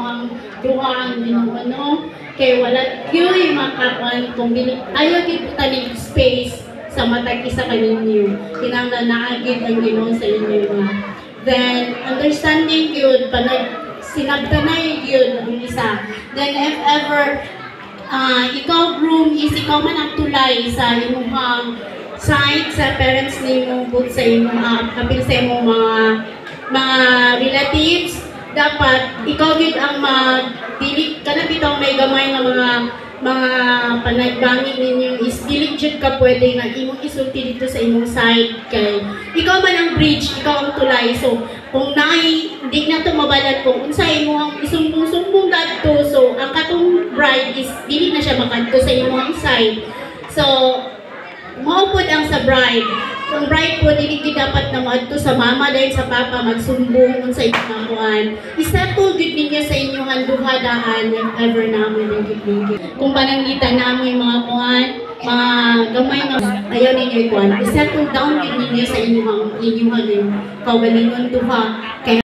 imuhang duha ang Ginoo no. Kay wala gyud makakuan kung ayaw gyud tanig space sa matag isa kaninyo. Kinahanglan naa gyud ang Ginoo sa inyo nga. Then understanding gyud panag sinabtanay gyud ang isa. Then if ever ikaw room is ikaw man ang tulay sa imong side sa parents nimo bud sa imong kapil sa imong mga relatives, dapat ikaw gid ang dili kana bitaw may gamay nga mga panagbangin ninyo is dili jud ka pwede nga imong isulti dito sa imong side kay ikaw man ang bridge, ikaw ang tulay. So kung di na to mabalan kung unsa imong isumbong-sumbong dadto, so ang katong bride is dili na siya makadto sa imong side. So mao pud ang sa bride. Kung bride po, dili dapat na maadto sa mama dahil sa papa magsumbong sa inyong kuan. Isettle gud ninyo sa inyong duha-dahan if ever naman ang gid. Kung panangitan namo yung mga kuan, mga gamay nga ayaw ninyo kuan. Isettle down gud ninyo sa inyong kaugalingon duha. Kaya